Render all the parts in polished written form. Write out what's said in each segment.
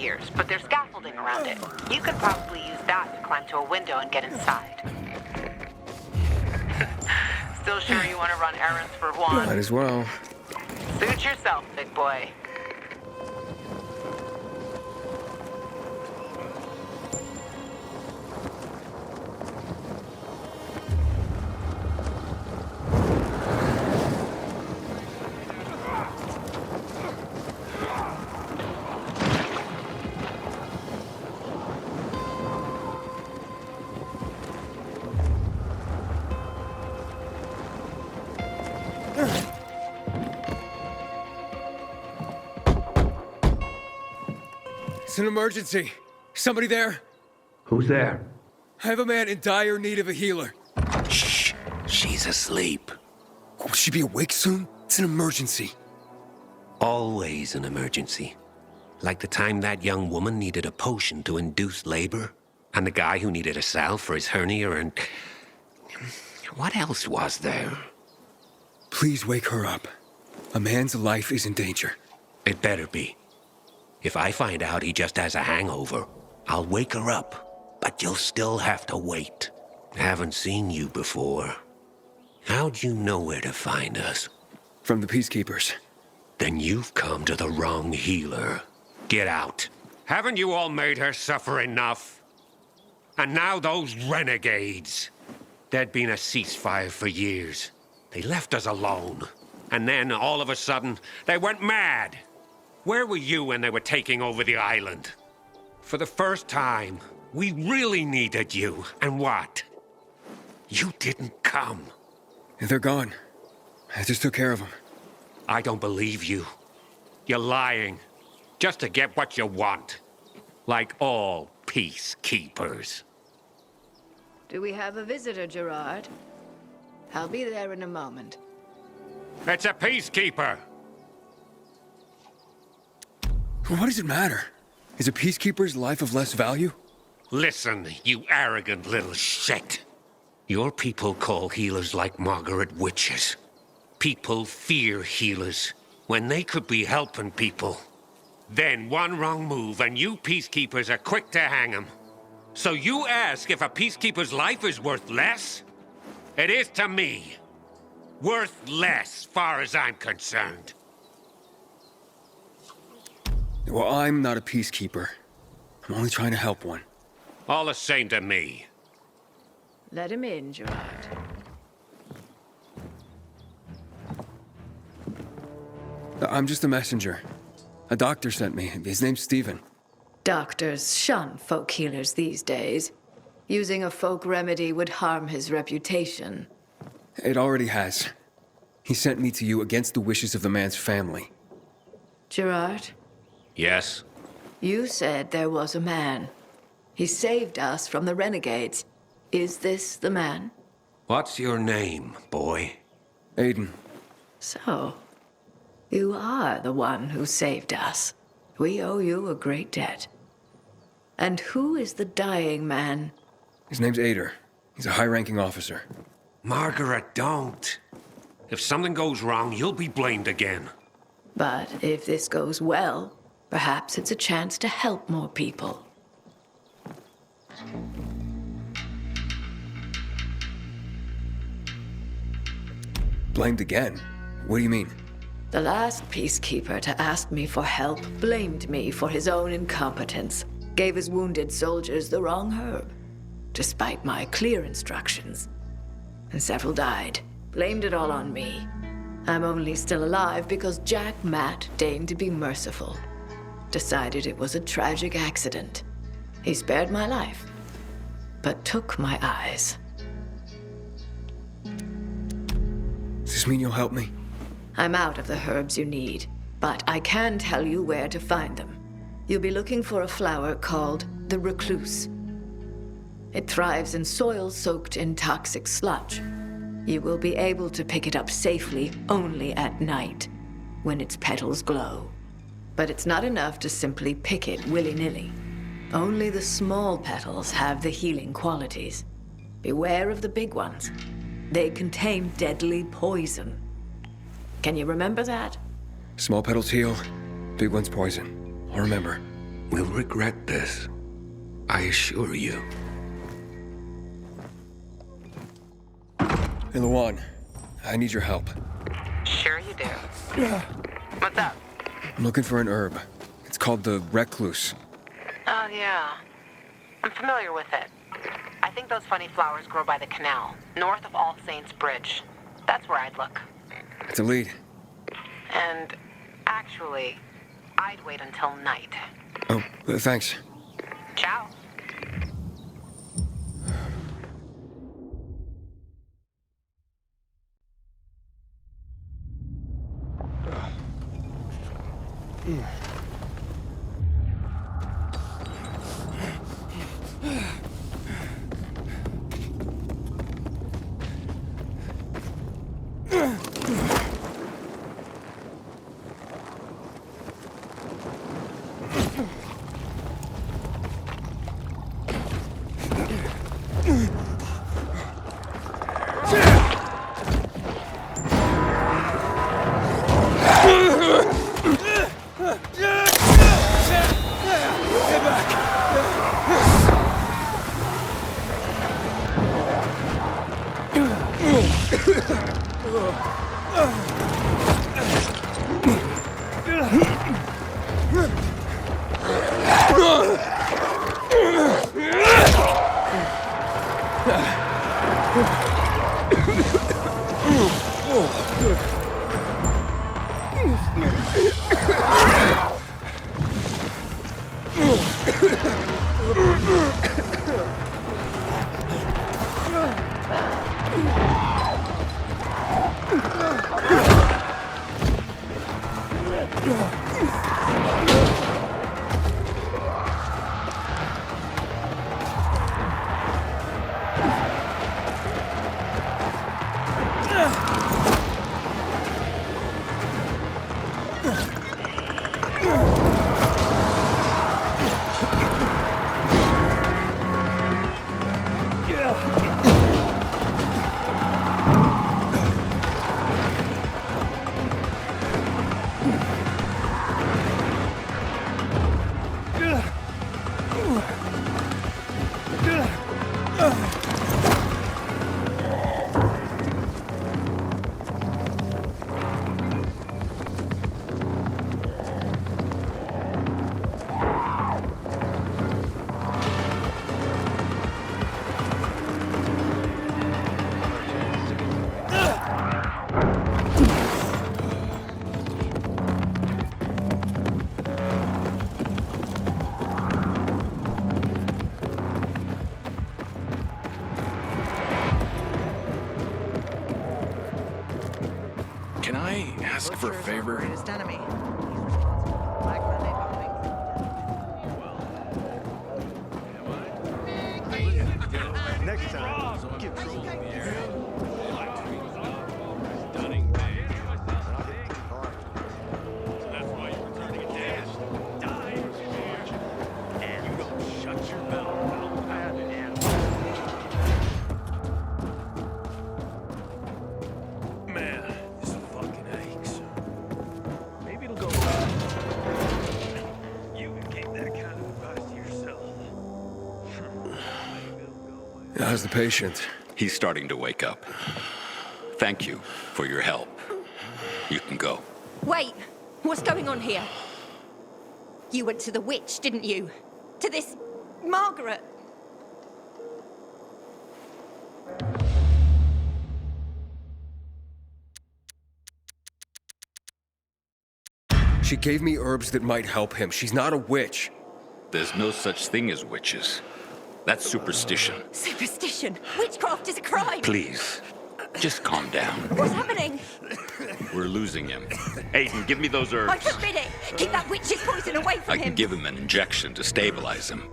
appears, but there's scaffolding around it. You could probably use that to climb to a window and get inside. Still sure you want to run errands for Juan? Might as well. Suit yourself, big boy. It's an emergency. Somebody there? Who's there? I have a man in dire need of a healer. Shh. She's asleep. Will she be awake soon? It's an emergency. Always an emergency. Like the time that young woman needed a potion to induce labor, and the guy who needed a salve for his hernia, and... what else was there? Please wake her up. A man's life is in danger. It better be. If I find out he just has a hangover, I'll wake her up, but you'll still have to wait. Haven't seen you before. How'd you know where to find us? From the Peacekeepers. Then you've come to the wrong healer. Get out. Haven't you all made her suffer enough? And now those renegades. There'd been a ceasefire for years. They left us alone. And then, all of a sudden, they went mad. Where were you when they were taking over the island? For the first time, we really needed you. And what? You didn't come. They're gone. I just took care of them. I don't believe you. You're lying. Just to get what you want. Like all peacekeepers. Do we have a visitor, Gerard? I'll be there in a moment. It's a peacekeeper! What does it matter? Is a peacekeeper's life of less value? Listen, you arrogant little shit. Your people call healers like Margaret witches. People fear healers when they could be helping people. Then one wrong move and you peacekeepers are quick to hang them. So you ask if a peacekeeper's life is worth less? It is to me. Worth less, far as I'm concerned. Well, I'm not a peacekeeper. I'm only trying to help one. All the same to me. Let him in, Gerard. I'm just a messenger. A doctor sent me. His name's Stephen. Doctors shun folk healers these days. Using a folk remedy would harm his reputation. It already has. He sent me to you against the wishes of the man's family. Gerard, Yes? you said there was a man. He saved us from the renegades. Is this the man? What's your name, boy? Aiden. So, you are the one who saved us. We owe you a great debt. And who is the dying man? His name's Atior. He's a high-ranking officer. Margaret, don't. If something goes wrong, you'll be blamed again. But if this goes well, perhaps it's a chance to help more people. Blamed again? What do you mean? The last peacekeeper to ask me for help blamed me for his own incompetence, gave his wounded soldiers the wrong herb, despite my clear instructions. And several died, blamed it all on me. I'm only still alive because Jack Matt deigned to be merciful. Decided it was a tragic accident. He spared my life, but took my eyes. Does this mean you'll help me? I'm out of the herbs you need, but I can tell you where to find them. You'll be looking for a flower called the recluse. It thrives in soil soaked in toxic sludge. You will be able to pick it up safely only at night, when its petals glow. But it's not enough to simply pick it willy-nilly. Only the small petals have the healing qualities. Beware of the big ones. They contain deadly poison. Can you remember that? Small petals heal, big ones poison. I'll remember. will regret this. I assure you. Hey, Luan, I need your help. Sure you do. What's up? I'm looking for an herb. It's called the recluse. Oh, yeah. I'm familiar with it. I think those funny flowers grow by the canal, north of All Saints Bridge. That's where I'd look. It's a lead. And actually, I'd wait until night. Oh, thanks. Ciao. Can I ask for a favor? Greatest enemy. Next time, give Troll in the area. Stunning so that's why you're returning a dash. Die, and you don't shut your mouth. Man, this fucking aches. Maybe it'll go. You can keep that kind of advice to yourself. How's the patient? He's starting to wake up. Thank you for your help. You can go. Wait! What's going on here? You went to the witch, didn't you? To this... Margaret! She gave me herbs that might help him. She's not a witch. There's no such thing as witches. That's superstition. Superstition! Witchcraft is a crime! Please, just calm down. What's happening? We're losing him. Aiden, give me those herbs. I forbid it! Keep that witch's poison away from I him! can give him an injection to stabilize him,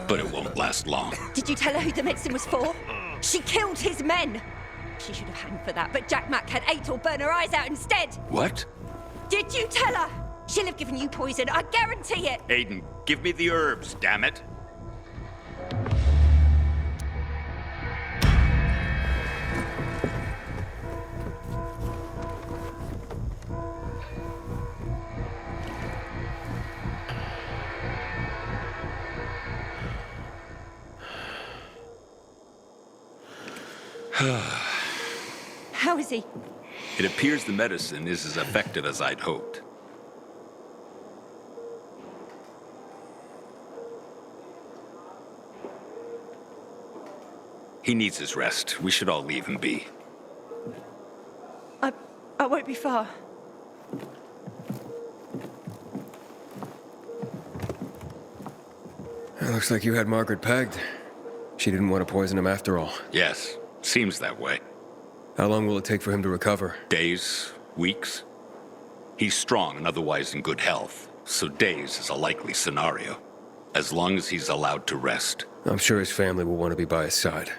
but it won't last long. Did you tell her who the medicine was for? She killed his men! She should have hanged for that, but Jack Mack had Atior burn her eyes out instead! What? Did you tell her? She'll have given you poison, I guarantee it! Aiden, give me the herbs, damn it. How is he? It appears the medicine is as effective as I'd hoped. He needs his rest. We should all leave him be. I won't be far. It looks like you had Margaret pegged. She didn't want to poison him after all. Yes, seems that way. How long will it take for him to recover? Days, weeks. He's strong and otherwise in good health, so days is a likely scenario. As long as he's allowed to rest. I'm sure his family will want to be by his side.